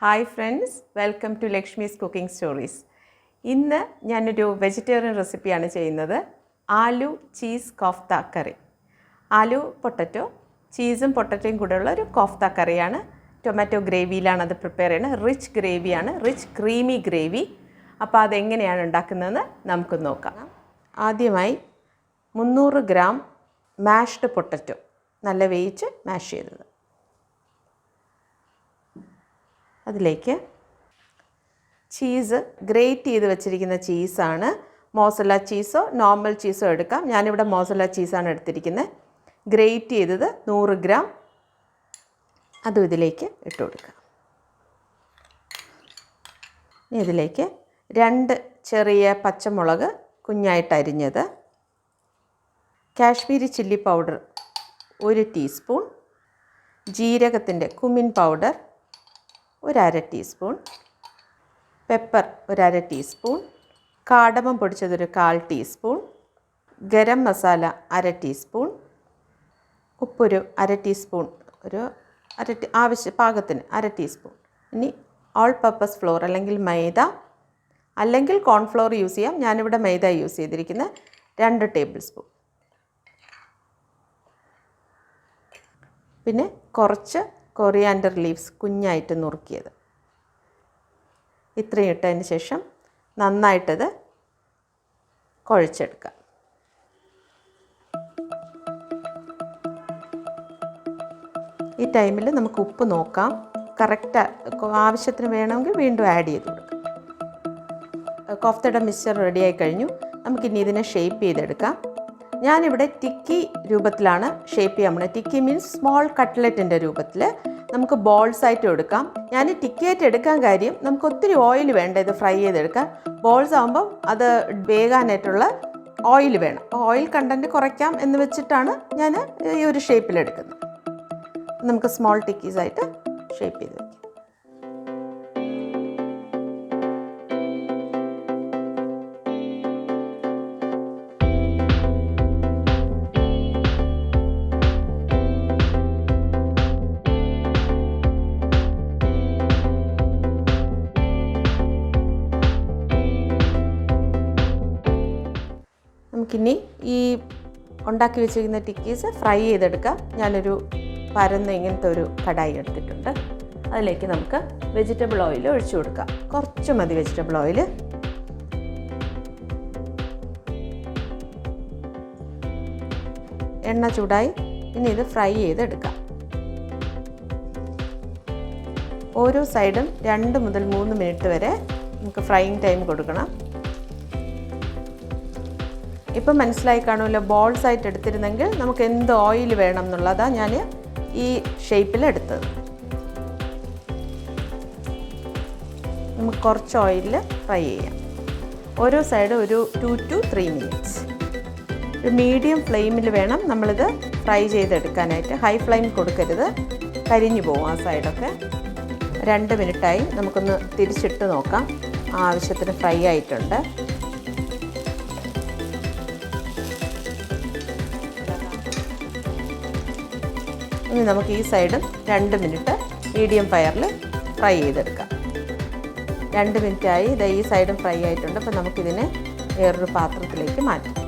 Hi friends, welcome to Lakshmi's Cooking Stories. ഇന്ന് ഞാനൊരു vegetarian റെസിപ്പിയാണ് ചെയ്യുന്നത്. ആലു ചീസ് കോഫ്ത കറി. ആലു പൊട്ടറ്റോ ചീസും പൊട്ടറ്റോയും കൂടെയുള്ള ഒരു കോഫ്ത കറിയാണ്. ടൊമാറ്റോ ഗ്രേവിയിലാണ് അത് പ്രിപ്പയർ ചെയ്യുന്നത്. റിച്ച് ഗ്രേവിയാണ്, റിച്ച് ക്രീമി ഗ്രേവി. അപ്പോൾ അതെങ്ങനെയാണ് ഉണ്ടാക്കുന്നതെന്ന് നമുക്ക് നോക്കാം. ആദ്യമായി 300 ഗ്രാം മാഷ്ഡ് പൊട്ടറ്റോ നല്ല വേവിച്ച് മാഷ് ചെയ്തത്. അതിലേക്ക് ചീസ് ഗ്രേറ്റ് ചെയ്ത് വെച്ചിരിക്കുന്ന ചീസാണ്. മോസറല്ല ചീസോ നോർമൽ ചീസോ എടുക്കാം. ഞാനിവിടെ മോസറല്ല ചീസാണ് എടുത്തിരിക്കുന്നത്. ഗ്രേറ്റ് ചെയ്തത് 100 ഗ്രാം അതും ഇതിലേക്ക് ഇട്ട് കൊടുക്കാം. ഇനി ഇതിലേക്ക് 2 ചെറിയ പച്ചമുളക് കുഞ്ഞായിട്ട് അരിഞ്ഞത്, കാശ്മീരി ചില്ലി പൗഡർ 1 ടീസ്പൂൺ, ജീരകത്തിൻ്റെ cumin powder 1/2 teaspoon, pepper 1/2 teaspoon, cardamom പൊടിച്ചതൊരു 1/4 ടീസ്പൂൺ, ഗരം മസാല 1/2 ടീസ്പൂൺ, ഉപ്പൊരു 1/2 ടീസ്പൂൺ, പാകത്തിന് 1/2 ടീസ്പൂൺ. ഇനി ഓൾ പർപ്പസ് ഫ്ലോർ അല്ലെങ്കിൽ മൈദ അല്ലെങ്കിൽ കോൺഫ്ലോർ യൂസ് ചെയ്യാം. ഞാനിവിടെ മൈദ യൂസ് ചെയ്തിരിക്കുന്നത് 2 ടേബിൾ സ്പൂൺ. പിന്നെ കുറച്ച് കൊറിയാൻഡർ ലീവ്സ് കുഞ്ഞായിട്ട് നുറുക്കിയത്. ഇത്രയും ഇട്ടതിന് ശേഷം നന്നായിട്ടത് കുഴച്ചെടുക്കാം. ഈ ടൈമിൽ നമുക്ക് ഉപ്പ് നോക്കാം. കറക്റ്റ് ആവശ്യത്തിന് വേണമെങ്കിൽ വീണ്ടും ആഡ് ചെയ്ത് കൊടുക്കാം. കോഫ്തയുടെ മിക്സ്ചർ റെഡിയായി കഴിഞ്ഞു. നമുക്കിനി ഇതിനെ ഷേപ്പ് ചെയ്തെടുക്കാം. ഞാനിവിടെ ടിക്കി രൂപത്തിലാണ് ഷേപ്പ് ചെയ്യാൻ പോകുന്നത്. ടിക്കി മീൻസ് സ്മോൾ കട്ട്ലറ്റിൻ്റെ രൂപത്തിൽ നമുക്ക് ബോൾസ് ആയിട്ട് എടുക്കാം. ഞാൻ ടിക്കിയായിട്ട് എടുക്കാൻ കാര്യം നമുക്ക് ഒത്തിരി ഓയിൽ വേണ്ട ഇത് ഫ്രൈ ചെയ്തെടുക്കാൻ. ബോൾസ് ആകുമ്പം അത് വേകാനായിട്ടുള്ള ഓയിൽ വേണം. അപ്പോൾ ഓയിൽ കണ്ടൻറ്റ് കുറയ്ക്കാം എന്ന് വെച്ചിട്ടാണ് ഞാൻ ഈ ഒരു ഷേപ്പിലെടുക്കുന്നത്. നമുക്ക് സ്മോൾ ടിക്കീസായിട്ട് ഷേപ്പ് ചെയ്ത് വയ്ക്കാം. നമുക്കിനി ഈ ഉണ്ടാക്കി വെച്ചിരിക്കുന്ന ടിക്കീസ് ഫ്രൈ ചെയ്തെടുക്കാം. ഞാനൊരു പരന്ന ഇങ്ങനത്തെ ഒരു കടായി എടുത്തിട്ടുണ്ട്. അതിലേക്ക് നമുക്ക് വെജിറ്റബിൾ ഓയിൽ ഒഴിച്ചു കൊടുക്കാം. കുറച്ച് മതി വെജിറ്റബിൾ ഓയിൽ. എണ്ണ ചൂടായി. ഇനി ഇത് ഫ്രൈ ചെയ്തെടുക്കാം. ഓരോ സൈഡും 2 മുതൽ 3 മിനിറ്റ് വരെ നമുക്ക് ഫ്രൈയിങ് ടൈം കൊടുക്കണം. ഇപ്പം മനസ്സിലായി കാണുമല്ലോ, ബോൾസ് ആയിട്ട് എടുത്തിരുന്നെങ്കിൽ നമുക്ക് എന്ത് ഓയിൽ വേണം എന്നുള്ളതാണ് ഞാൻ ഈ ഷേപ്പിൽ എടുത്തത്. നമുക്ക് കുറച്ച് ഓയിലിൽ ഫ്രൈ ചെയ്യാം. ഓരോ സൈഡ് ഒരു 2 to 3 മിനിറ്റ്സ്. ഒരു മീഡിയം ഫ്ലെയിമിൽ വേണം നമ്മളിത് ഫ്രൈ ചെയ്തെടുക്കാനായിട്ട്. ഹൈ ഫ്ലെയിം കൊടുക്കരുത്, കരിഞ്ഞു പോകും ആ സൈഡൊക്കെ. 2 മിനിറ്റായി. നമുക്കൊന്ന് തിരിച്ചിട്ട് നോക്കാം. ആവശ്യത്തിന് ഫ്രൈ ആയിട്ടുണ്ട്. ഇനി നമുക്ക് ഈ സൈഡും 2 മിനിറ്റ് മീഡിയം ഫയറിൽ ഫ്രൈ ചെയ്തെടുക്കാം. 2 മിനിറ്റായി. ഇത് ഈ സൈഡും ഫ്രൈ ആയിട്ടുണ്ട്. അപ്പോൾ നമുക്കിതിനെ വേറൊരു പാത്രത്തിലേക്ക് മാറ്റാം.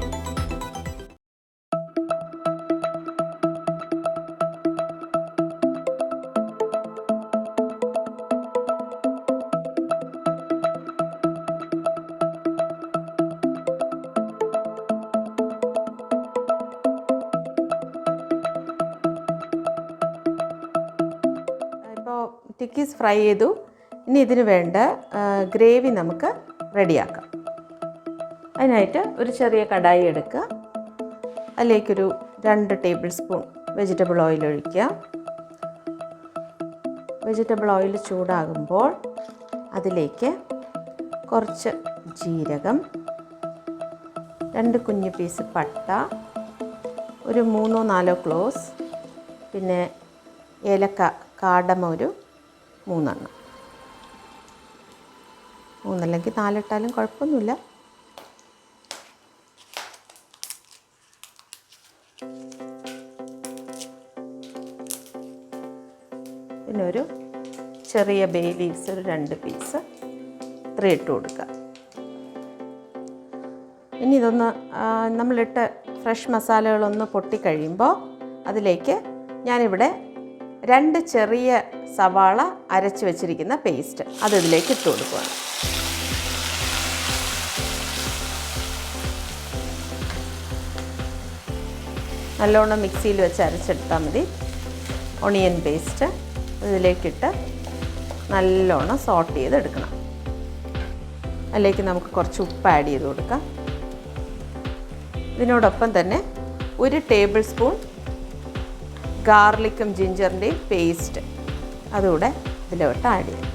ടിക്കീസ് ഫ്രൈ ചെയ്തു. ഇനി ഇതിന് വേണ്ട ഗ്രേവി നമുക്ക് റെഡിയാക്കാം. അതിനായിട്ട് ഒരു ചെറിയ കടായി എടുക്കുക. അതിലേക്കൊരു 2 ടേബിൾ സ്പൂൺ വെജിറ്റബിൾ ഓയിൽ ഒഴിക്കുക. വെജിറ്റബിൾ ഓയിൽ ചൂടാകുമ്പോൾ അതിലേക്ക് കുറച്ച് ജീരകം, 2 കുഞ്ഞു പീസ് പട്ട, ഒരു 3-4 ക്ലോവ്സ്, പിന്നെ ഏലക്ക കാർഡമം ഒരു 3 എണ്ണം. 3 അല്ലെങ്കിൽ 4 ഇട്ടാലും കുഴപ്പമൊന്നുമില്ല. പിന്നെ ഒരു ചെറിയ ബേ ലീവ്സ് ഒരു 2 പീസ് ഇത്രയും ഇട്ട് കൊടുക്കുക. ഇനി ഇതൊന്ന് നമ്മളിട്ട് ഫ്രഷ് മസാലകളൊന്ന് പൊട്ടിക്കഴിയുമ്പോൾ അതിലേക്ക് ഞാനിവിടെ 2 ചെറിയ സവാള അരച്ച് വെച്ചിരിക്കുന്ന പേസ്റ്റ് അതിലേക്ക് ഇട്ട് കൊടുക്കുകയാണ്. നല്ലോണം മിക്സിയിൽ വെച്ച് അരച്ചെടുത്താൽ മതി. ഒണിയൻ പേസ്റ്റ് ഇതിലേക്കിട്ട് നല്ലോണം സോട്ട് ചെയ്തെടുക്കണം. അതിലേക്ക് നമുക്ക് കുറച്ച് ഉപ്പ് ആഡ് ചെയ്ത് കൊടുക്കാം. ഇതിനോടൊപ്പം തന്നെ 1 ടേബിൾ സ്പൂൺ ഗാർലിക്കും ജിഞ്ചറിൻ്റെയും പേസ്റ്റ് അതുകൂടെ ഇതിലോട്ട് ആഡ് ചെയ്യാം.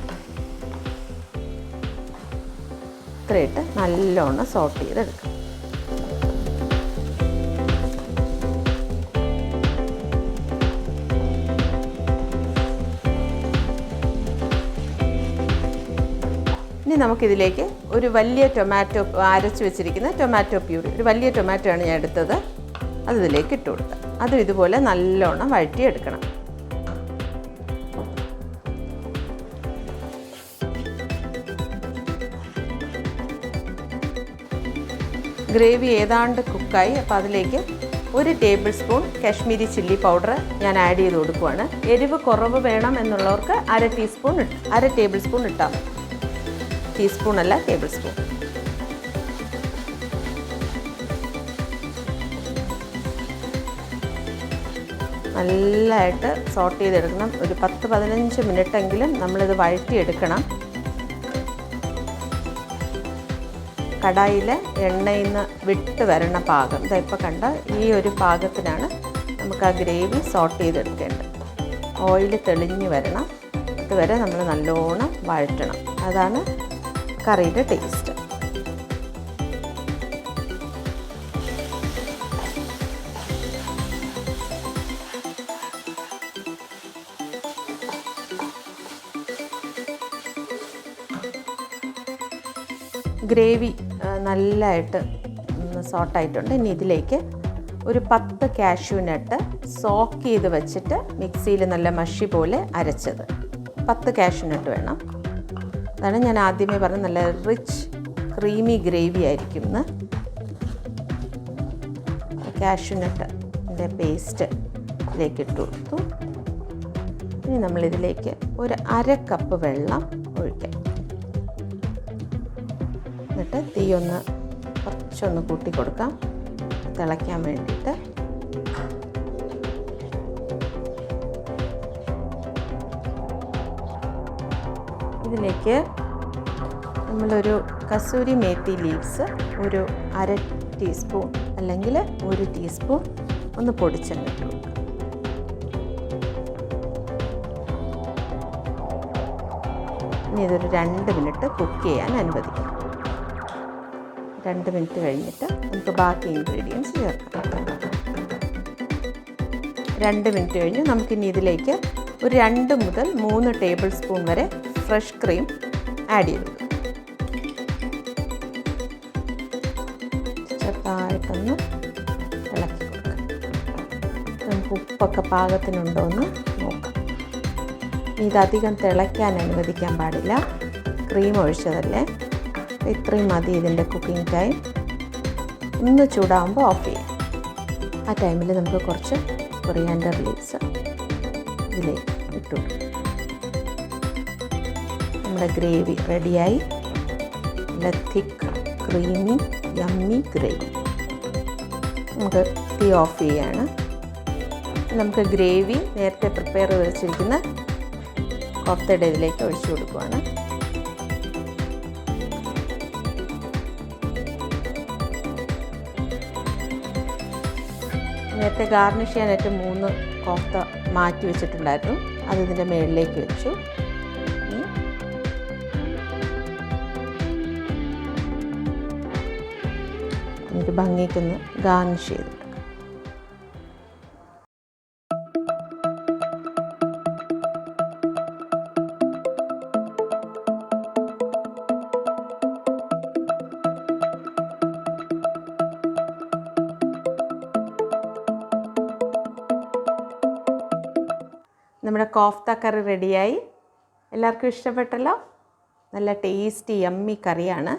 ഇത്രയിട്ട് നല്ലോണം സോട്ട് ചെയ്തെടുക്കാം. ഇനി നമുക്കിതിലേക്ക് ഒരു വലിയ ടൊമാറ്റോ അരച്ച് വെച്ചിരിക്കുന്ന ടൊമാറ്റോ പ്യൂരി, ഒരു വലിയ ടൊമാറ്റോ ആണ് ഞാൻ എടുത്തത്, അത് ഇതിലേക്ക് ഇട്ട് കൊടുക്കുക. അതും ഇതുപോലെ നല്ലോണം വഴറ്റിയെടുക്കണം. ഗ്രേവി ഏതാണ്ട് കുക്കായി. അപ്പോൾ അതിലേക്ക് 1 table spoon Kashmiri chilli powder ഞാൻ ആഡ് ചെയ്ത് കൊടുക്കുവാണ്. എരിവ് കുറവ് വേണം എന്നുള്ളവർക്ക് 1/2 ടേബിൾ സ്പൂൺ ഇട്ടാൽ മതി. ടീസ്പൂൺ അല്ല, ടേബിൾ സ്പൂൺ. നല്ലതായിട്ട് സോട്ട് ചെയ്തെടുക്കണം. ഒരു 10-15 മിനിറ്റെങ്കിലും നമ്മളിത് വഴറ്റിയെടുക്കണം. കടായിൽ എണ്ണയിൽ നിന്ന് വിട്ട് വരണ പാകം ഇതിപ്പോൾ കണ്ട ഈ ഒരു പാകത്തിനാണ് നമുക്ക് ആ ഗ്രേവി സോട്ട് ചെയ്തെടുക്കേണ്ടത്. ഓയിൽ തെളിഞ്ഞ് വരണം, അതുവരെ നമ്മൾ നല്ലോണം വഴറ്റണം. അതാണ് കറിയുടെ ടേസ്റ്റ്. ഗ്രേവി നല്ലതായിട്ട് സോട്ടായിട്ടുണ്ട്. ഇനി ഇതിലേക്ക് ഒരു 10 കാഷ്യൂ നട്ട് സോക്ക് ചെയ്ത് വെച്ചിട്ട് മിക്സിയിൽ നല്ല മഷി പോലെ അരച്ചത് 10 കാഷ്യൂ നട്ട് വേണം. അതാണ് ഞാൻ ആദ്യമേ പറഞ്ഞത്, നല്ല റിച്ച് ക്രീമി ഗ്രേവി ആയിരിക്കും എന്ന്. കാഷ്യൂ നട്ടിൻ്റെ പേസ്റ്റ് ഇതിലേക്ക് ഇട്ട് കൊടുത്തു. ഇനി നമ്മളിതിലേക്ക് ഒരു 1/2 കപ്പ് വെള്ളം ഒഴിക്കാം. എന്നിട്ട് തീ കുറച്ചൊന്ന് കൂട്ടി കൊടുക്കാം തിളയ്ക്കാൻ വേണ്ടിയിട്ട്. ഇതിലേക്ക് നമ്മളൊരു കസൂരി മേത്തി ലീവ്സ് ഒരു 1/2 ടീസ്പൂൺ അല്ലെങ്കിൽ 1 ടീസ്പൂൺ ഒന്ന് പൊടിച്ചിട്ട് കൊടുക്കുക. ഇനി ഇതൊരു 2 മിനിറ്റ് കുക്ക് ചെയ്യാൻ അനുവദിക്കാം. 2 മിനിറ്റ് കഴിഞ്ഞിട്ട് നമുക്ക് ബാക്കി ഇൻഗ്രീഡിയൻസ് ചേർക്കാം. 2 മിനിറ്റ് കഴിഞ്ഞ് നമുക്കിനി ഇതിലേക്ക് ഒരു 2 മുതൽ 3 ടേബിൾ സ്പൂൺ വരെ ഫ്രഷ് ക്രീം ആഡ് ചെയ്ത് കൊടുക്കും. ചെറുതായിട്ടൊന്ന് ഇളക്കി കൊടുക്കാം. നമുക്ക് ഉപ്പൊക്കെ പാകത്തിനുണ്ടോ എന്ന് നോക്കാം. ഇതധികം തിളയ്ക്കാൻ അനുവദിക്കാൻ പാടില്ല, ക്രീം ഒഴിച്ചതല്ലേ. ഇത്രയും മതി ഇതിൻ്റെ കുക്കിംഗ് ടൈം. ഒന്ന് ചൂടാകുമ്പോൾ ഓഫ് ചെയ്യാം. ആ ടൈമിൽ നമുക്ക് കുറച്ച് കൊറിയാൻഡർ ലീവ്സ് ഇതിലേക്ക് ഇട്ടു. നമ്മുടെ ഗ്രേവി റെഡിയായി. നല്ല തിക്ക് ക്രീമി യമ്മി ഗ്രേവി. നമുക്ക് തീ ഓഫ് ചെയ്യാണ്. നമുക്ക് ഗ്രേവി നേരത്തെ പ്രിപ്പയർ ചെയ്ത് വെച്ചിരിക്കുന്ന കോഫ്തയുടെ ഇതിലേക്ക് ഒഴിച്ചു കൊടുക്കുകയാണ്. നേരത്തെ ഗാർണിഷ് ചെയ്യാനായിട്ട് 3 കോഫ്ത മാറ്റി വെച്ചിട്ടുണ്ടായിരുന്നു. അത് ഇതിൻ്റെ മുകളിലേക്ക് വെച്ചു. നമുക്ക് ഭംഗിക്കൊന്ന് ഗാർണിഷ് ചെയ്തെടുക്കാം. നമ്മുടെ കോഫ്ത കറി റെഡിയായി. എല്ലാവർക്കും ഇഷ്ടപ്പെട്ടല്ലോ. നല്ല ടേസ്റ്റി യമ്മി കറിയാണ്.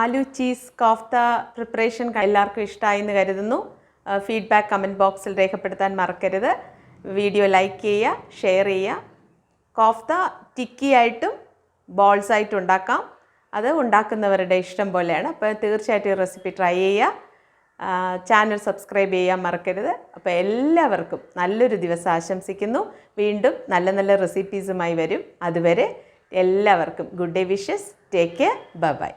ആലു ചീസ് കോഫ്ത പ്രിപ്പറേഷൻ എല്ലാവർക്കും ഇഷ്ടമായി എന്ന് കരുതുന്നു. ഫീഡ്ബാക്ക് കമൻറ്റ് ബോക്സിൽ രേഖപ്പെടുത്താൻ മറക്കരുത്. വീഡിയോ ലൈക്ക് ചെയ്യുക, ഷെയർ ചെയ്യുക. കോഫ്ത ടിക്കി ആയിട്ടും ബോൾസ് ആയിട്ടും ഉണ്ടാക്കാം. അത് ഉണ്ടാക്കുന്നവരുടെ ഇഷ്ടം പോലെയാണ്. അപ്പോൾ തീർച്ചയായിട്ടും ഈ റെസിപ്പി ട്രൈ ചെയ്യുക. ചാനൽ സബ്സ്ക്രൈബ് ചെയ്യാൻ മറക്കരുത്. അപ്പോൾ എല്ലാവർക്കും നല്ലൊരു ദിവസം ആശംസിക്കുന്നു. വീണ്ടും നല്ല നല്ല റെസിപ്പീസുമായി വരും. അതുവരെ എല്ലാവർക്കും good day wishes. Take care. Bye bye.